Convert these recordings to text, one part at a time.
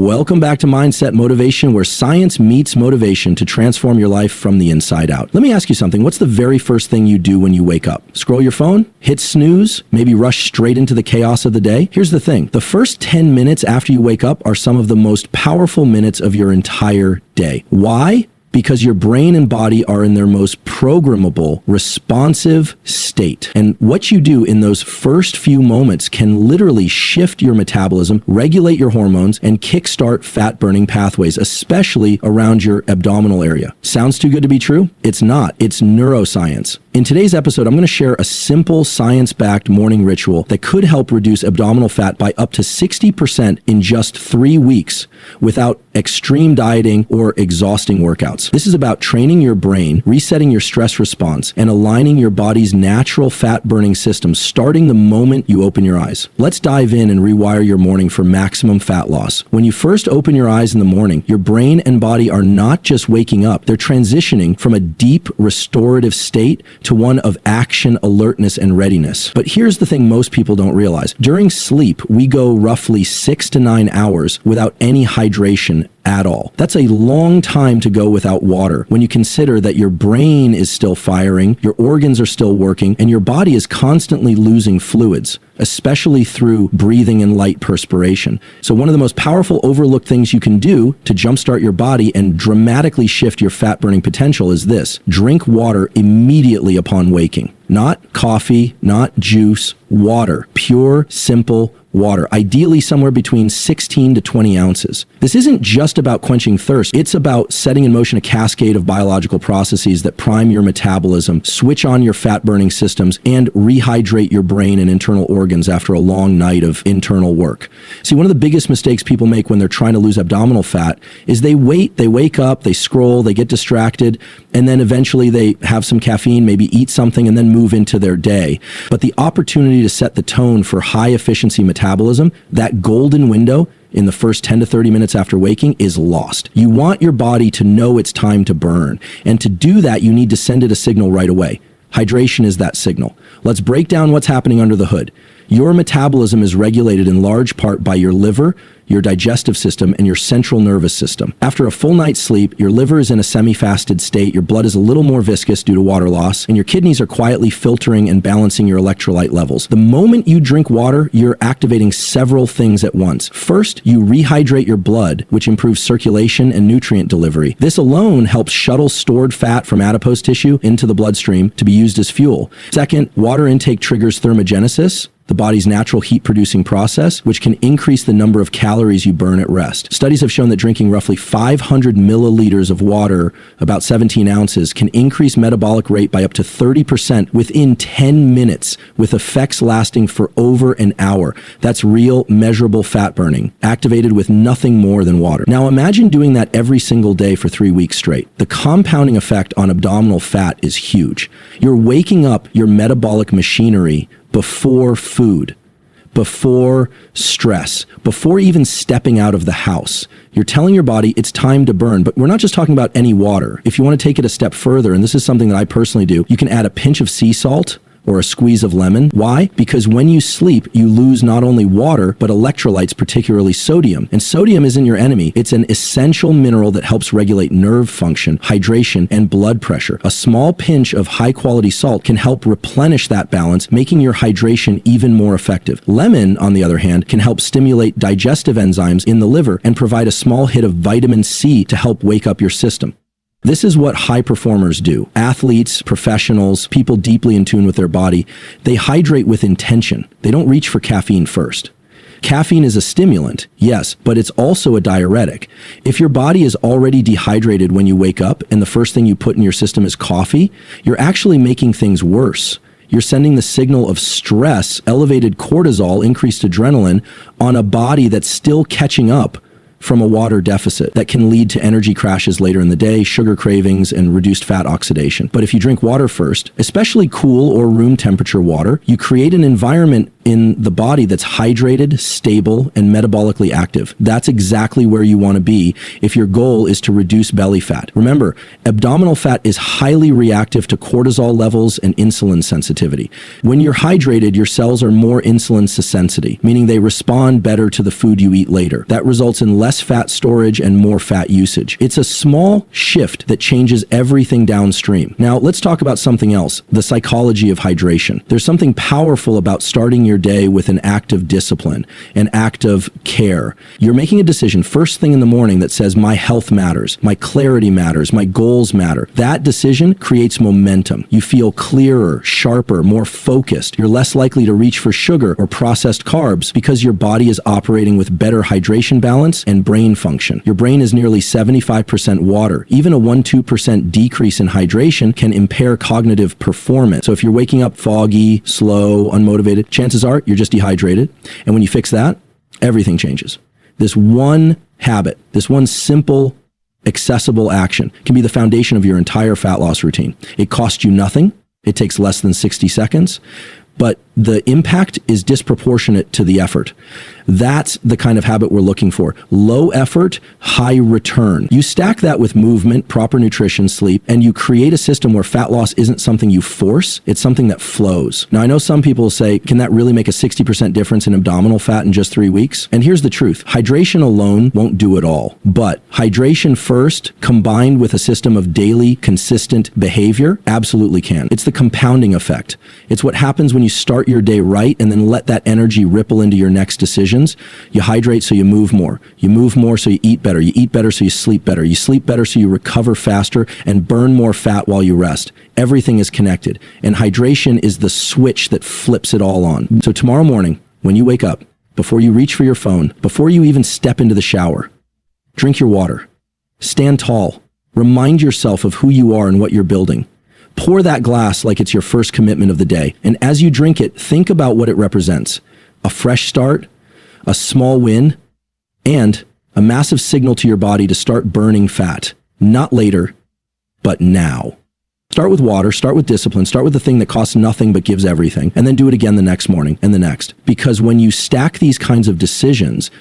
Welcome back to Mindset Motivation, where science meets motivation to transform your life from the inside out. Let me ask you something. What's the very first thing you do when you wake up? Scroll your phone? Hit snooze? Maybe rush straight into the chaos of the day? Here's the thing. The first 10 minutes after you wake up are some of the most powerful minutes of your entire day. Why? Because your brain and body are in their most programmable, responsive state. And what you do in those first few moments can literally shift your metabolism, regulate your hormones, and kickstart fat-burning pathways, especially around your abdominal area. Sounds too good to be true? It's not. It's neuroscience. In today's episode, I'm going to share a simple science-backed morning ritual that could help reduce abdominal fat by up to 60% in just 3 weeks without extreme dieting or exhausting workouts. This is about training your brain, resetting your stress response, and aligning your body's natural fat-burning system starting the moment you open your eyes. Let's dive in and rewire your morning for maximum fat loss. When you first open your eyes in the morning, your brain and body are not just waking up, they're transitioning from a deep restorative state to one of action, alertness, and readiness. But here's the thing most people don't realize. During sleep, we go roughly 6 to 9 hours without any hydration at all. That's a long time to go without water when you consider that your brain is still firing, your organs are still working, and your body is constantly losing fluids, especially through breathing and light perspiration. So one of the most powerful overlooked things you can do to jumpstart your body and dramatically shift your fat-burning potential is this: drink water immediately upon waking. Not coffee, not juice, water. Pure, simple water, ideally somewhere between 16 to 20 ounces. This isn't just about quenching thirst. It's about setting in motion a cascade of biological processes that prime your metabolism, switch on your fat-burning systems, and rehydrate your brain and internal organs after a long night of internal work. See, one of the biggest mistakes people make when they're trying to lose abdominal fat is they wake up, they scroll, they get distracted, and then eventually they have some caffeine, maybe eat something, and then move into their day. But the opportunity to set the tone for high-efficiency metabolism, that golden window in the first 10 to 30 minutes after waking, is lost. You want your body to know it's time to burn. And to do that, you need to send it a signal right away. Hydration is that signal. Let's break down what's happening under the hood. Your metabolism is regulated in large part by your liver, your digestive system, and your central nervous system. After a full night's sleep, your liver is in a semi-fasted state, your blood is a little more viscous due to water loss, and your kidneys are quietly filtering and balancing your electrolyte levels. The moment you drink water, you're activating several things at once. First, you rehydrate your blood, which improves circulation and nutrient delivery. This alone helps shuttle stored fat from adipose tissue into the bloodstream to be used as fuel. Second, water intake triggers thermogenesis, the body's natural heat-producing process, which can increase the number of calories you burn at rest. Studies have shown that drinking roughly 500 milliliters of water, about 17 ounces, can increase metabolic rate by up to 30% within 10 minutes, with effects lasting for over an hour. That's real, measurable fat burning, activated with nothing more than water. Now imagine doing that every single day for 3 weeks straight. The compounding effect on abdominal fat is huge. You're waking up your metabolic machinery before food, before stress, before even stepping out of the house. You're telling your body it's time to burn, but we're not just talking about any water. If you want to take it a step further, and this is something that I personally do, you can add a pinch of sea salt or a squeeze of lemon. Why? Because when you sleep, you lose not only water, but electrolytes, particularly sodium. And sodium isn't your enemy. It's an essential mineral that helps regulate nerve function, hydration, and blood pressure. A small pinch of high-quality salt can help replenish that balance, making your hydration even more effective. Lemon, on the other hand, can help stimulate digestive enzymes in the liver and provide a small hit of vitamin C to help wake up your system. This is what high performers do. Athletes, professionals, people deeply in tune with their body, they hydrate with intention. They don't reach for caffeine first. Caffeine is a stimulant, yes, but it's also a diuretic. If your body is already dehydrated when you wake up and the first thing you put in your system is coffee, you're actually making things worse. You're sending the signal of stress, elevated cortisol, increased adrenaline on a body that's still catching up from a water deficit that can lead to energy crashes later in the day, sugar cravings, and reduced fat oxidation. But if you drink water first, especially cool or room temperature water, you create an environment in the body that's hydrated, stable, and metabolically active. That's exactly where you want to be if your goal is to reduce belly fat. Remember, abdominal fat is highly reactive to cortisol levels and insulin sensitivity. When you're hydrated, your cells are more insulin sensitive, meaning they respond better to the food you eat later. That results in less fat storage and more fat usage. It's a small shift that changes everything downstream. Now, let's talk about something else, the psychology of hydration. There's something powerful about starting your day with an act of discipline, an act of care. You're making a decision first thing in the morning that says, my health matters, my clarity matters, my goals matter. That decision creates momentum. You feel clearer, sharper, more focused. You're less likely to reach for sugar or processed carbs because your body is operating with better hydration balance and brain function. Your brain is nearly 75% water. Even a 1-2% decrease in hydration can impair cognitive performance. So if you're waking up foggy, slow, unmotivated, chances are you're just dehydrated. And when you fix that, everything changes. This one habit, this one simple, accessible action can be the foundation of your entire fat loss routine. It costs you nothing. It takes less than 60 seconds, but the impact is disproportionate to the effort. That's the kind of habit we're looking for. Low effort, high return. You stack that with movement, proper nutrition, sleep, and you create a system where fat loss isn't something you force, it's something that flows. Now, I know some people say, can that really make a 60% difference in abdominal fat in just 3 weeks? And here's the truth. Hydration alone won't do it all, but hydration first, combined with a system of daily, consistent behavior, absolutely can. It's the compounding effect. It's what happens when you start your day right and then let that energy ripple into your next decisions. You hydrate so you move more. You move more so you eat better. You eat better so you sleep better. You sleep better so you recover faster and burn more fat while you rest. Everything is connected. And hydration is the switch that flips it all on. So tomorrow morning, when you wake up, before you reach for your phone, before you even step into the shower, drink your water. Stand tall. Remind yourself of who you are and what you're building. Pour that glass like it's your first commitment of the day. And as you drink it, think about what it represents. A fresh start, a small win, and a massive signal to your body to start burning fat. Not later, but now. Start with water, start with discipline, start with the thing that costs nothing but gives everything, and then do it again the next morning and the next. Because when you stack these kinds of decisions,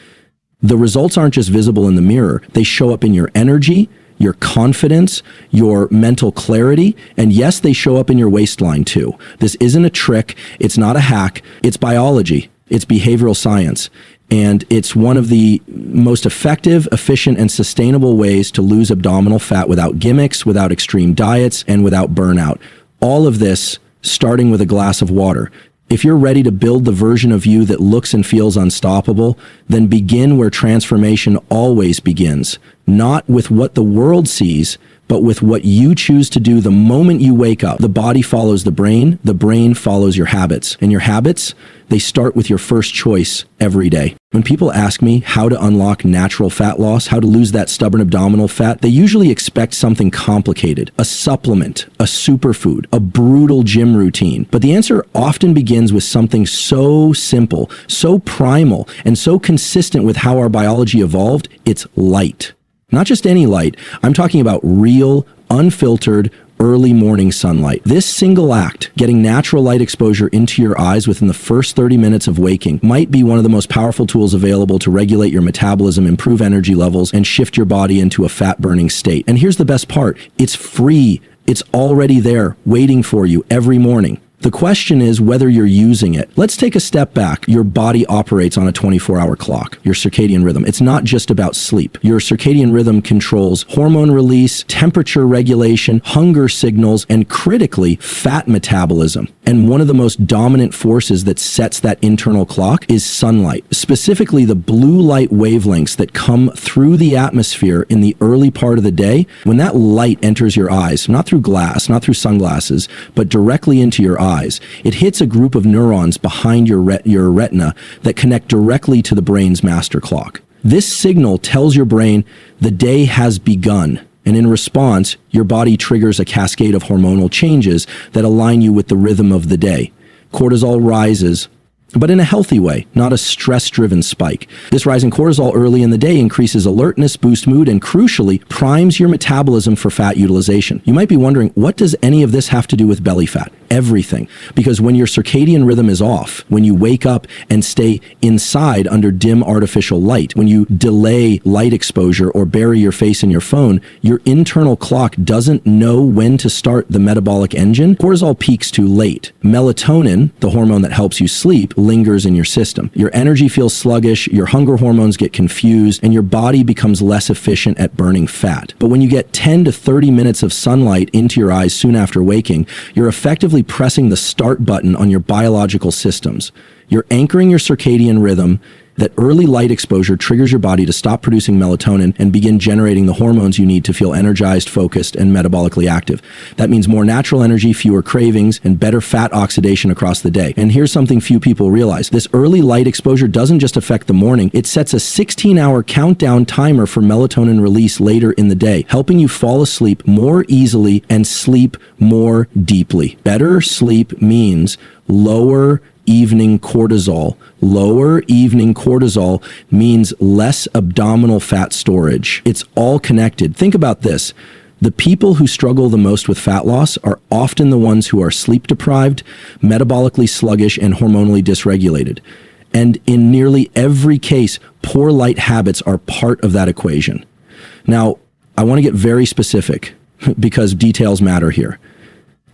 the results aren't just visible in the mirror. They show up in your energy, your confidence, your mental clarity, and yes, they show up in your waistline too. This isn't a trick. It's not a hack. It's biology. It's behavioral science. And it's one of the most effective, efficient, and sustainable ways to lose abdominal fat without gimmicks, without extreme diets, and without burnout. All of this starting with a glass of water. If you're ready to build the version of you that looks and feels unstoppable, then begin where transformation always begins. Not with what the world sees, but with what you choose to do the moment you wake up. The body follows the brain follows your habits. And your habits, they start with your first choice every day. When people ask me how to unlock natural fat loss, how to lose that stubborn abdominal fat, they usually expect something complicated, a supplement, a superfood, a brutal gym routine. But the answer often begins with something so simple, so primal, and so consistent with how our biology evolved. It's light. Not just any light. I'm talking about real, unfiltered, early morning sunlight. This single act, getting natural light exposure into your eyes within the first 30 minutes of waking, might be one of the most powerful tools available to regulate your metabolism, improve energy levels, and shift your body into a fat-burning state. And here's the best part. It's free. It's already there, waiting for you every morning. The question is whether you're using it. Let's take a step back. Your body operates on a 24-hour clock, your circadian rhythm. It's not just about sleep. Your circadian rhythm controls hormone release, temperature regulation, hunger signals, and critically, fat metabolism. And one of the most dominant forces that sets that internal clock is sunlight, specifically the blue light wavelengths that come through the atmosphere in the early part of the day. When that light enters your eyes, not through glass, not through sunglasses, but directly into your eyes, it hits a group of neurons behind your retina that connect directly to the brain's master clock. This signal tells your brain the day has begun, and in response, your body triggers a cascade of hormonal changes that align you with the rhythm of the day. Cortisol rises, but in a healthy way, not a stress-driven spike. This rise in cortisol early in the day increases alertness, boosts mood, and crucially, primes your metabolism for fat utilization. You might be wondering, what does any of this have to do with belly fat? everything. Because when your circadian rhythm is off, when you wake up and stay inside under dim artificial light, when you delay light exposure or bury your face in your phone, your internal clock doesn't know when to start the metabolic engine. Cortisol peaks too late. Melatonin, the hormone that helps you sleep, lingers in your system. Your energy feels sluggish, your hunger hormones get confused, and your body becomes less efficient at burning fat. But when you get 10 to 30 minutes of sunlight into your eyes soon after waking, you're effectively pressing the start button on your biological systems. You're anchoring your circadian rhythm. That early light exposure triggers your body to stop producing melatonin and begin generating the hormones you need to feel energized, focused, and metabolically active. That means more natural energy, fewer cravings, and better fat oxidation across the day. And here's something few people realize. This early light exposure doesn't just affect the morning, it sets a 16-hour countdown timer for melatonin release later in the day, helping you fall asleep more easily and sleep more deeply. Better sleep means lower evening cortisol. Lower evening cortisol means less abdominal fat storage. It's all connected. Think about this. The people who struggle the most with fat loss are often the ones who are sleep deprived, metabolically sluggish, and hormonally dysregulated. And in nearly every case, poor light habits are part of that equation. Now, I want to get very specific because details matter here.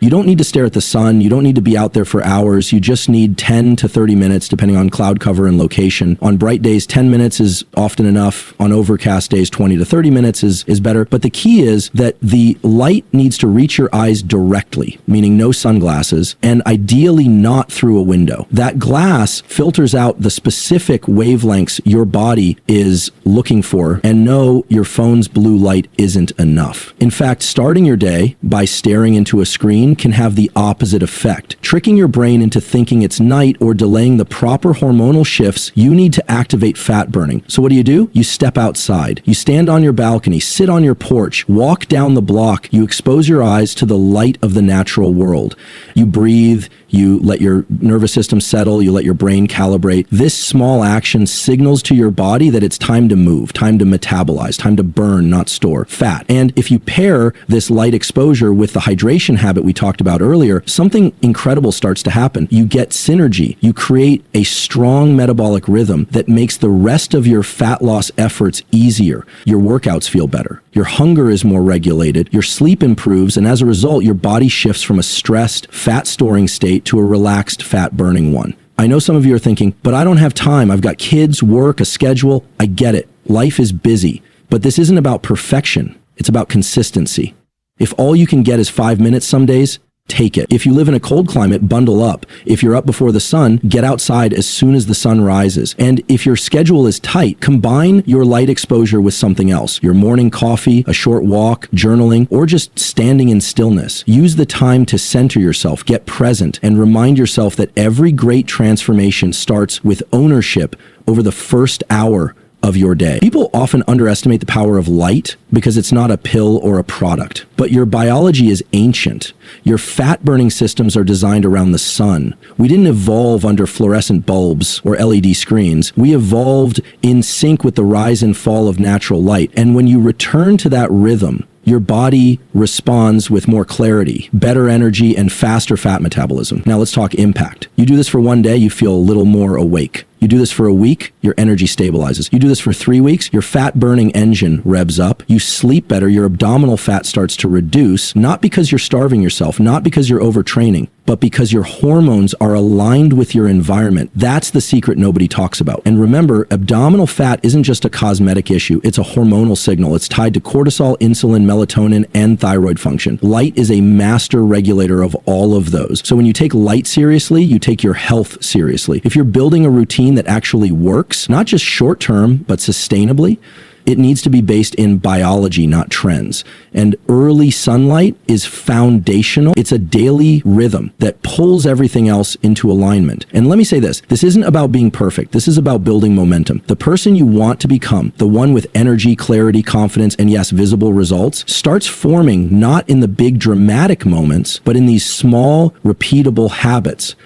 You don't need to stare at the sun. You don't need to be out there for hours. You just need 10 to 30 minutes, depending on cloud cover and location. On bright days, 10 minutes is often enough. On overcast days, 20 to 30 minutes is better. But the key is that the light needs to reach your eyes directly, meaning no sunglasses, and ideally not through a window. That glass filters out the specific wavelengths your body is looking for, and no, your phone's blue light isn't enough. In fact, starting your day by staring into a screen can have the opposite effect, tricking your brain into thinking it's night or delaying the proper hormonal shifts you need to activate fat burning. So what do? You step outside. You stand on your balcony, sit on your porch, walk down the block. You expose your eyes to the light of the natural world. You breathe. You let your nervous system settle. You let your brain calibrate. This small action signals to your body that it's time to move, time to metabolize, time to burn, not store fat. And if you pair this light exposure with the hydration habit we talked about earlier, something incredible starts to happen. You get synergy. You create a strong metabolic rhythm that makes the rest of your fat loss efforts easier. Your workouts feel better. Your hunger is more regulated. Your sleep improves. And as a result, your body shifts from a stressed, fat-storing state to a relaxed, fat-burning one. I know some of you are thinking, but I don't have time. I've got kids, work, a schedule. I get it. Life is busy. But this isn't about perfection. It's about consistency. If all you can get is 5 minutes some days, take it. If you live in a cold climate, bundle up. If you're up before the sun, get outside as soon as the sun rises. And if your schedule is tight, combine your light exposure with something else. Your morning coffee, a short walk, journaling, or just standing in stillness. Use the time to center yourself, get present, and remind yourself that every great transformation starts with ownership over the first hour of your day. People often underestimate the power of light because it's not a pill or a product. But your biology is ancient. Your fat-burning systems are designed around the sun. We didn't evolve under fluorescent bulbs or LED screens. We evolved in sync with the rise and fall of natural light. And when you return to that rhythm, your body responds with more clarity, better energy, and faster fat metabolism. Now let's talk impact. You do this for one day, you feel a little more awake. You do this for a week, your energy stabilizes. You do this for 3 weeks, your fat-burning engine revs up. You sleep better, your abdominal fat starts to reduce, not because you're starving yourself, not because you're overtraining, but because your hormones are aligned with your environment. That's the secret nobody talks about. And remember, abdominal fat isn't just a cosmetic issue. It's a hormonal signal. It's tied to cortisol, insulin, melatonin, and thyroid function. Light is a master regulator of all of those. So when you take light seriously, you take your health seriously. If you're building a routine that actually works, not just short term, but sustainably, it needs to be based in biology, not trends. And early sunlight is foundational. It's a daily rhythm that pulls everything else into alignment. And let me say this isn't about being perfect. This is about building momentum. The person you want to become, the one with energy, clarity, confidence, and yes, visible results, starts forming not in the big dramatic moments, but in these small, repeatable habits.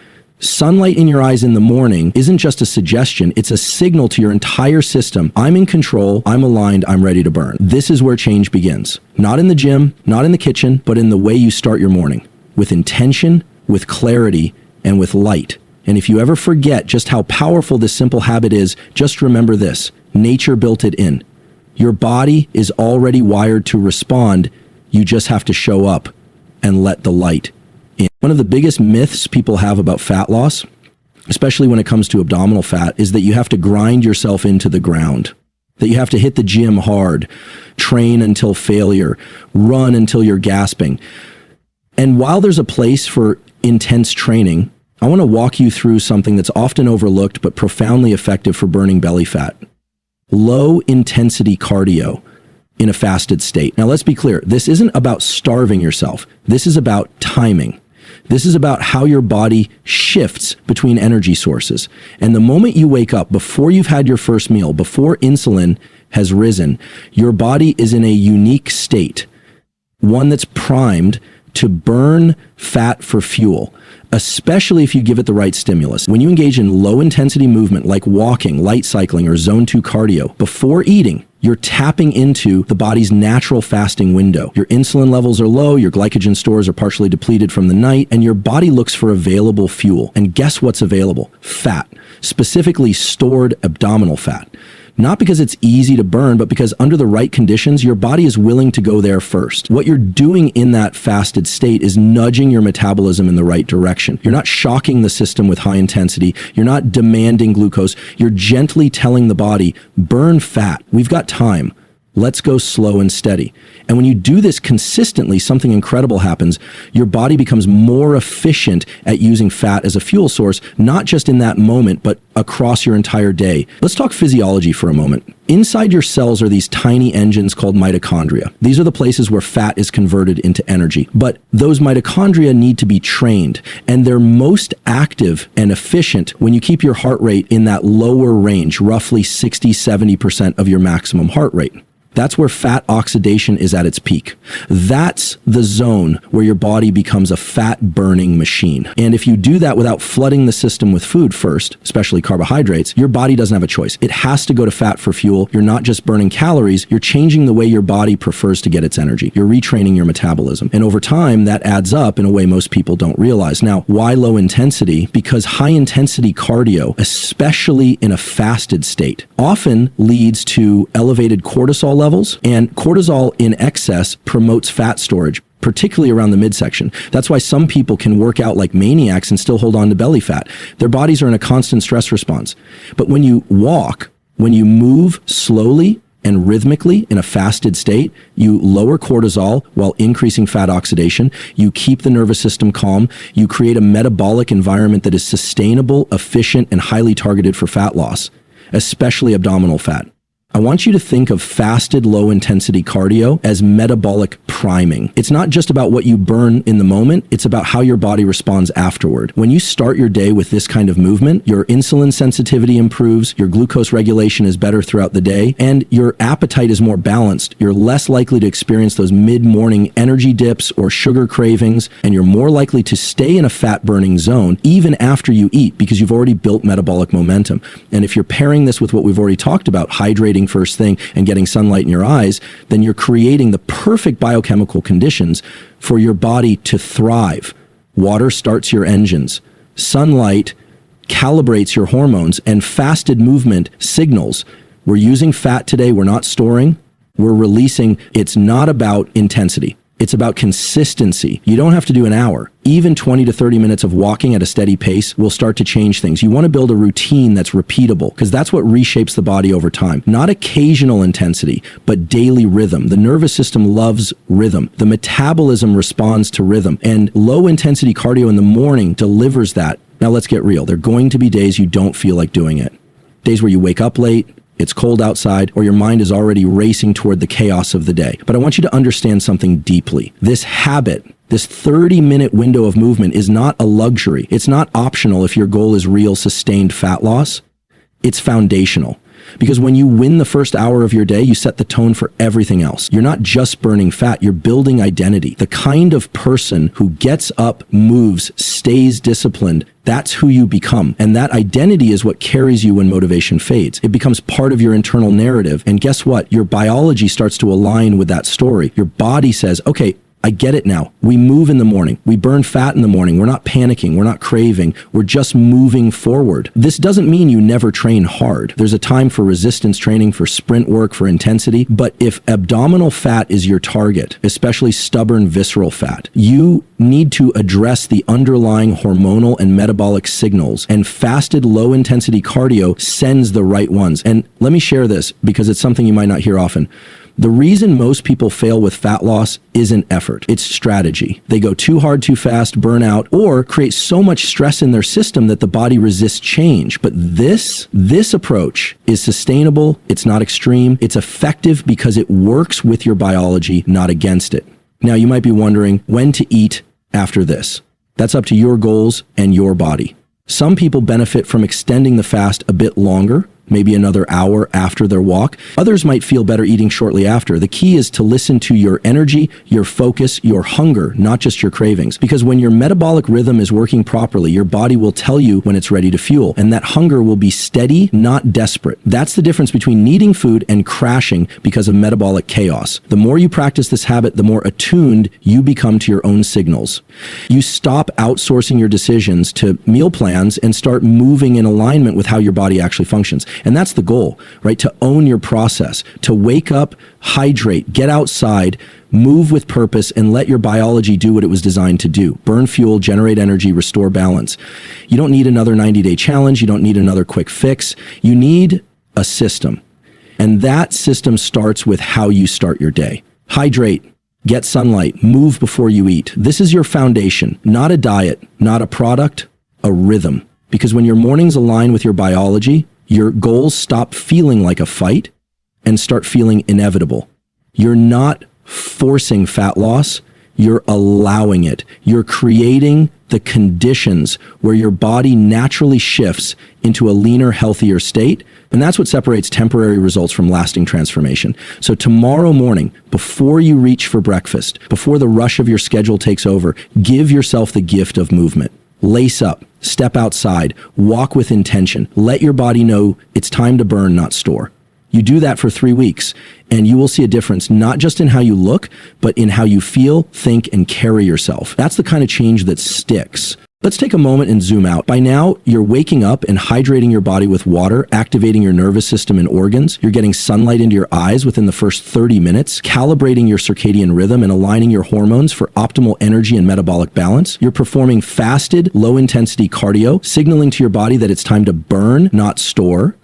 Sunlight in your eyes in the morning isn't just a suggestion, it's a signal to your entire system. I'm in control, I'm aligned, I'm ready to burn. This is where change begins. Not in the gym, not in the kitchen, but in the way you start your morning. With intention, with clarity, and with light. And if you ever forget just how powerful this simple habit is, just remember this: nature built it in. Your body is already wired to respond. You just have to show up and let the light in. One of the biggest myths people have about fat loss, especially when it comes to abdominal fat, is that you have to grind yourself into the ground, that you have to hit the gym hard, train until failure, run until you're gasping. And while there's a place for intense training, I want to walk you through something that's often overlooked but profoundly effective for burning belly fat: low intensity cardio in a fasted state. Now, let's be clear. This isn't about starving yourself. This is about timing. This is about how your body shifts between energy sources. And the moment you wake up, before you've had your first meal, before insulin has risen, your body is in a unique state, one that's primed to burn fat for fuel, especially if you give it the right stimulus. When you engage in low intensity movement like walking, light cycling, or zone 2 cardio, before eating, you're tapping into the body's natural fasting window. Your insulin levels are low, your glycogen stores are partially depleted from the night, and your body looks for available fuel. And guess what's available? Fat, specifically stored abdominal fat. Not because it's easy to burn, but because under the right conditions, your body is willing to go there first. What you're doing in that fasted state is nudging your metabolism in the right direction. You're not shocking the system with high intensity. You're not demanding glucose. You're gently telling the body, burn fat. We've got time. Let's go slow and steady. And when you do this consistently, something incredible happens. Your body becomes more efficient at using fat as a fuel source, not just in that moment, but across your entire day. Let's talk physiology for a moment. Inside your cells are these tiny engines called mitochondria. These are the places where fat is converted into energy. But those mitochondria need to be trained, and they're most active and efficient when you keep your heart rate in that lower range, roughly 60-70% of your maximum heart rate. That's where fat oxidation is at its peak. That's the zone where your body becomes a fat-burning machine. And if you do that without flooding the system with food first, especially carbohydrates, your body doesn't have a choice. It has to go to fat for fuel. You're not just burning calories, you're changing the way your body prefers to get its energy. You're retraining your metabolism. And over time, that adds up in a way most people don't realize. Now, why low intensity? Because high-intensity cardio, especially in a fasted state, often leads to elevated cortisol levels, and cortisol in excess promotes fat storage, particularly around the midsection. That's why some people can work out like maniacs and still hold on to belly fat. Their bodies are in a constant stress response. But when you walk, when you move slowly and rhythmically in a fasted state, you lower cortisol while increasing fat oxidation. You keep the nervous system calm. You create a metabolic environment that is sustainable, efficient, and highly targeted for fat loss, especially abdominal fat. I want you to think of fasted low-intensity cardio as metabolic priming. It's not just about what you burn in the moment, it's about how your body responds afterward. When you start your day with this kind of movement, your insulin sensitivity improves, your glucose regulation is better throughout the day, and your appetite is more balanced. You're less likely to experience those mid-morning energy dips or sugar cravings, and you're more likely to stay in a fat-burning zone even after you eat because you've already built metabolic momentum. And if you're pairing this with what we've already talked about, hydrating first thing and getting sunlight in your eyes, then you're creating the perfect biochemical conditions for your body to thrive. Water starts your engines. Sunlight calibrates your hormones, and fasted movement signals. We're using fat today. We're not storing. We're releasing. It's not about intensity. It's about consistency. You don't have to do an hour. Even 20 to 30 minutes of walking at a steady pace will start to change things. You want to build a routine that's repeatable because that's what reshapes the body over time. Not occasional intensity, but daily rhythm. The nervous system loves rhythm. The metabolism responds to rhythm. And low intensity cardio in the morning delivers that. Now let's get real. There are going to be days you don't feel like doing it. Days where you wake up late, it's cold outside, or your mind is already racing toward the chaos of the day. But I want you to understand something deeply. This habit, this 30-minute window of movement is not a luxury. It's not optional if your goal is real, sustained fat loss. It's foundational. Because when you win the first hour of your day, you set the tone for everything else. You're not just burning fat, you're building identity. The kind of person who gets up, moves, stays disciplined, that's who you become. And that identity is what carries you when motivation fades. It becomes part of your internal narrative. And guess what? Your biology starts to align with that story. Your body says, okay, I get it now. We move in the morning. We burn fat in the morning. We're not panicking. We're not craving. We're just moving forward. This doesn't mean you never train hard. There's a time for resistance training, for sprint work, for intensity. But if abdominal fat is your target, especially stubborn visceral fat, you need to address the underlying hormonal and metabolic signals. And fasted low-intensity cardio sends the right ones. And let me share this because it's something you might not hear often. The reason most people fail with fat loss isn't effort, it's strategy. They go too hard, too fast, burn out, or create so much stress in their system that the body resists change. But this approach is sustainable, it's not extreme, it's effective because it works with your biology, not against it. Now, you might be wondering when to eat after this. That's up to your goals and your body. Some people benefit from extending the fast a bit longer, maybe another hour after their walk. Others might feel better eating shortly after. The key is to listen to your energy, your focus, your hunger, not just your cravings. Because when your metabolic rhythm is working properly, your body will tell you when it's ready to fuel. And that hunger will be steady, not desperate. That's the difference between needing food and crashing because of metabolic chaos. The more you practice this habit, the more attuned you become to your own signals. You stop outsourcing your decisions to meal plans and start moving in alignment with how your body actually functions. And that's the goal, right? To own your process, to wake up, hydrate, get outside, move with purpose, and let your biology do what it was designed to do. Burn fuel, generate energy, restore balance. You don't need another 90-day challenge. You don't need another quick fix. You need a system. And that system starts with how you start your day. Hydrate, get sunlight, move before you eat. This is your foundation, not a diet, not a product, a rhythm. Because when your mornings align with your biology, your goals stop feeling like a fight and start feeling inevitable. You're not forcing fat loss, you're allowing it. You're creating the conditions where your body naturally shifts into a leaner, healthier state. And that's what separates temporary results from lasting transformation. So tomorrow morning, before you reach for breakfast, before the rush of your schedule takes over, give yourself the gift of movement. Lace up, step outside, walk with intention. Let your body know it's time to burn, not store. You do that for 3 weeks, and you will see a difference, not just in how you look, but in how you feel, think, and carry yourself. That's the kind of change that sticks. Let's take a moment and zoom out. By now, you're waking up and hydrating your body with water, activating your nervous system and organs. You're getting sunlight into your eyes within the first 30 minutes, calibrating your circadian rhythm and aligning your hormones for optimal energy and metabolic balance. You're performing fasted, low-intensity cardio, signaling to your body that it's time to burn, not store,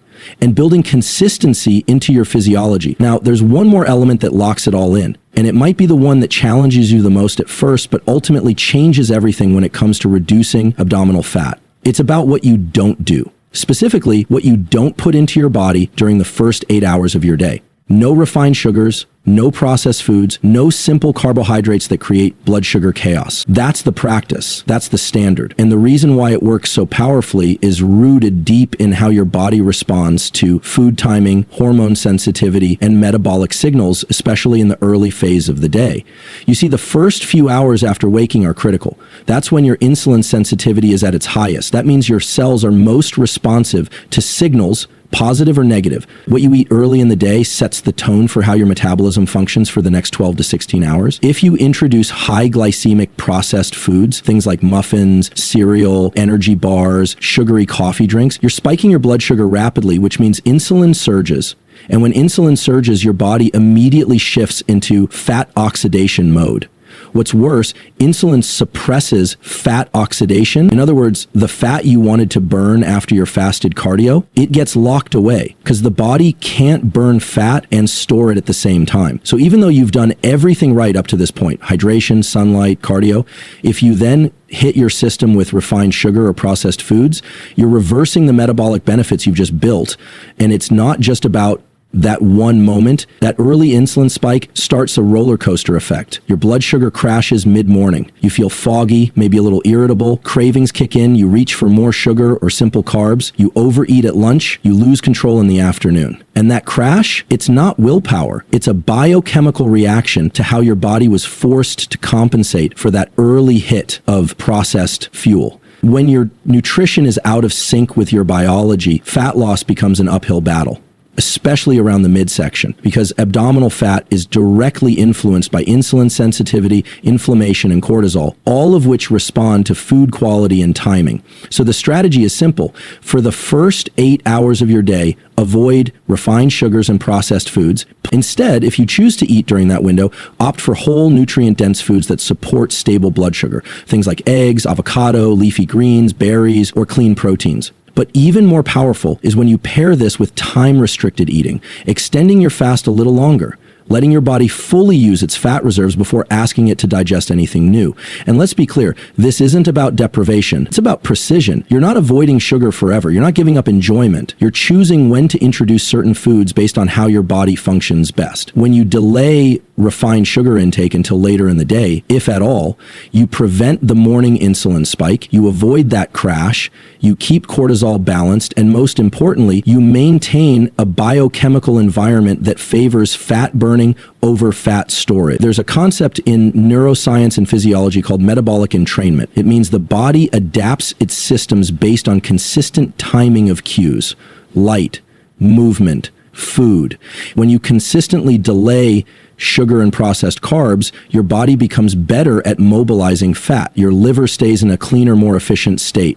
and building consistency into your physiology. Now, there's one more element that locks it all in, and it might be the one that challenges you the most at first, but ultimately changes everything when it comes to reducing abdominal fat. It's about what you don't do. Specifically, what you don't put into your body during the first 8 hours of your day. No refined sugars, no processed foods, no simple carbohydrates that create blood sugar chaos. That's the practice. That's the standard. And the reason why it works so powerfully is rooted deep in how your body responds to food timing, hormone sensitivity, and metabolic signals, especially in the early phase of the day. You see, the first few hours after waking are critical. That's when your insulin sensitivity is at its highest. That means your cells are most responsive to signals, positive or negative. What you eat early in the day sets the tone for how your metabolism functions for the next 12 to 16 hours. If you introduce high glycemic processed foods, things like muffins, cereal, energy bars, sugary coffee drinks, you're spiking your blood sugar rapidly, which means insulin surges. And when insulin surges, your body immediately shifts into fat oxidation mode. What's worse, insulin suppresses fat oxidation. In other words, the fat you wanted to burn after your fasted cardio, it gets locked away because the body can't burn fat and store it at the same time. So even though you've done everything right up to this point, hydration, sunlight, cardio, if you then hit your system with refined sugar or processed foods, you're reversing the metabolic benefits you've just built. And it's not just about that one moment. That early insulin spike starts a roller coaster effect. Your blood sugar crashes mid-morning. You feel foggy, maybe a little irritable. Cravings kick in. You reach for more sugar or simple carbs. You overeat at lunch. You lose control in the afternoon. And that crash, it's not willpower. It's a biochemical reaction to how your body was forced to compensate for that early hit of processed fuel. When your nutrition is out of sync with your biology, fat loss becomes an uphill battle. especially around the midsection, because abdominal fat is directly influenced by insulin sensitivity, inflammation, and cortisol, all of which respond to food quality and timing. So the strategy is simple. For the first 8 hours of your day, avoid refined sugars and processed foods. Instead, if you choose to eat during that window, opt for whole nutrient-dense foods that support stable blood sugar. Things like eggs, avocado, leafy greens, berries, or clean proteins. But even more powerful is when you pair this with time-restricted eating, extending your fast a little longer, letting your body fully use its fat reserves before asking it to digest anything new. And let's be clear, this isn't about deprivation. It's about precision. You're not avoiding sugar forever. You're not giving up enjoyment. You're choosing when to introduce certain foods based on how your body functions best. When you delay refined sugar intake until later in the day, if at all, you prevent the morning insulin spike, you avoid that crash, you keep cortisol balanced, and most importantly, you maintain a biochemical environment that favors fat burning over fat storage. There's a concept in neuroscience and physiology called metabolic entrainment. It means the body adapts its systems based on consistent timing of cues, light, movement, food. When you consistently delay sugar and processed carbs, your body becomes better at mobilizing fat. Your liver stays in a cleaner, more efficient state.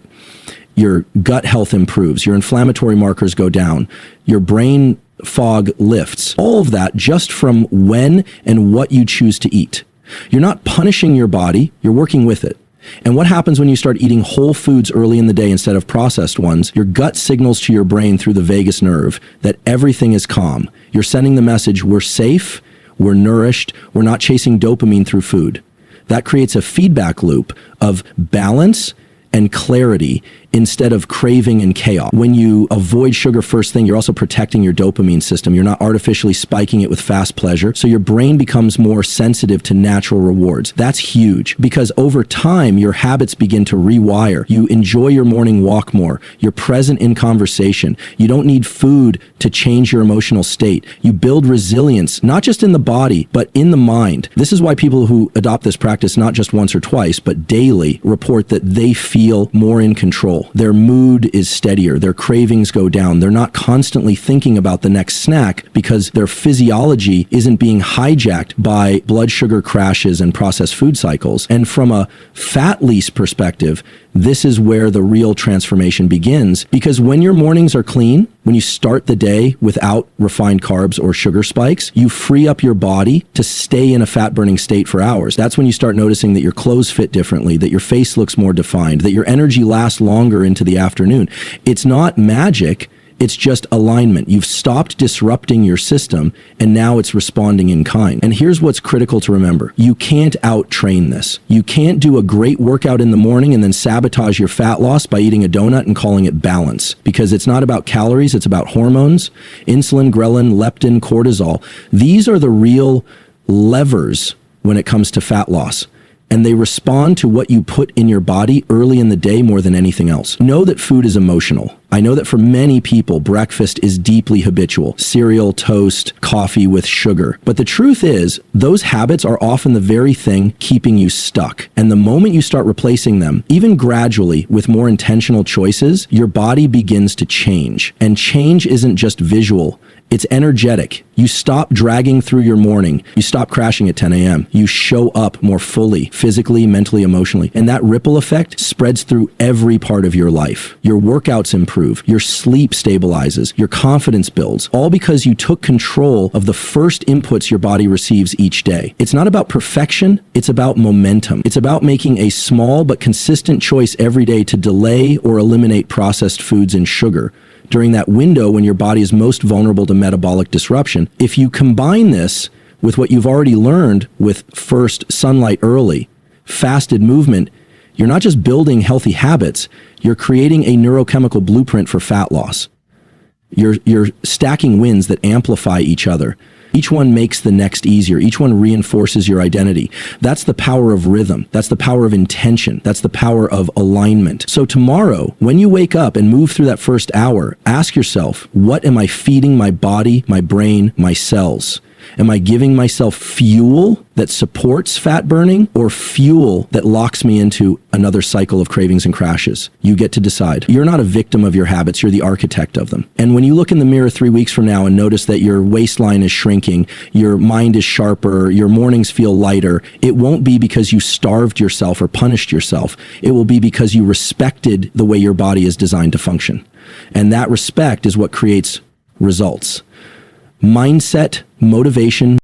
Your gut health improves. Your inflammatory markers go down. Your brain fog lifts. All of that just from when and what you choose to eat. You're not punishing your body, you're working with it. And what happens when you start eating whole foods early in the day instead of processed ones? Your gut signals to your brain through the vagus nerve that everything is calm. You're sending the message, we're safe, we're nourished, we're not chasing dopamine through food. That creates a feedback loop of balance and clarity instead of craving and chaos. When you avoid sugar first thing, you're also protecting your dopamine system. You're not artificially spiking it with fast pleasure. So your brain becomes more sensitive to natural rewards. That's huge because over time, your habits begin to rewire. You enjoy your morning walk more. You're present in conversation. You don't need food to change your emotional state. You build resilience, not just in the body, but in the mind. This is why people who adopt this practice, not just once or twice, but daily, report that they feel more in control. Their mood is steadier. Their cravings go down. They're not constantly thinking about the next snack because their physiology isn't being hijacked by blood sugar crashes and processed food cycles. And from a fat lease perspective, this is where the real transformation begins, because when your mornings are clean, when you start the day without refined carbs or sugar spikes, you free up your body to stay in a fat-burning state for hours. That's when you start noticing that your clothes fit differently, that your face looks more defined, that your energy lasts longer into the afternoon. It's not magic. It's just alignment. You've stopped disrupting your system, and now it's responding in kind. And here's what's critical to remember. You can't out-train this. You can't do a great workout in the morning and then sabotage your fat loss by eating a donut and calling it balance, because it's not about calories, it's about hormones, insulin, ghrelin, leptin, cortisol. These are the real levers when it comes to fat loss. And they respond to what you put in your body early in the day more than anything else. Know that food is emotional. I know that for many people, breakfast is deeply habitual. Cereal, toast, coffee with sugar. But the truth is, those habits are often the very thing keeping you stuck. And the moment you start replacing them, even gradually with more intentional choices, your body begins to change. And change isn't just visual. It's energetic. You stop dragging through your morning. You stop crashing at 10 a.m. You show up more fully, physically, mentally, emotionally. And that ripple effect spreads through every part of your life. Your workouts improve. Your sleep stabilizes. Your confidence builds. All because you took control of the first inputs your body receives each day. It's not about perfection. It's about momentum. It's about making a small but consistent choice every day to delay or eliminate processed foods and sugar during that window when your body is most vulnerable to metabolic disruption. If you combine this with what you've already learned with first sunlight early, fasted movement, you're not just building healthy habits, you're creating a neurochemical blueprint for fat loss. You're stacking wins that amplify each other. Each one makes the next easier. Each one reinforces your identity. That's the power of rhythm. That's the power of intention. That's the power of alignment. So tomorrow, when you wake up and move through that first hour, ask yourself, what am I feeding my body, my brain, my cells? Am I giving myself fuel that supports fat burning or fuel that locks me into another cycle of cravings and crashes? You get to decide. You're not a victim of your habits, you're the architect of them. And when you look in the mirror 3 weeks from now and notice that your waistline is shrinking, your mind is sharper, your mornings feel lighter, it won't be because you starved yourself or punished yourself. It will be because you respected the way your body is designed to function. And that respect is what creates results. Mindset, motivation,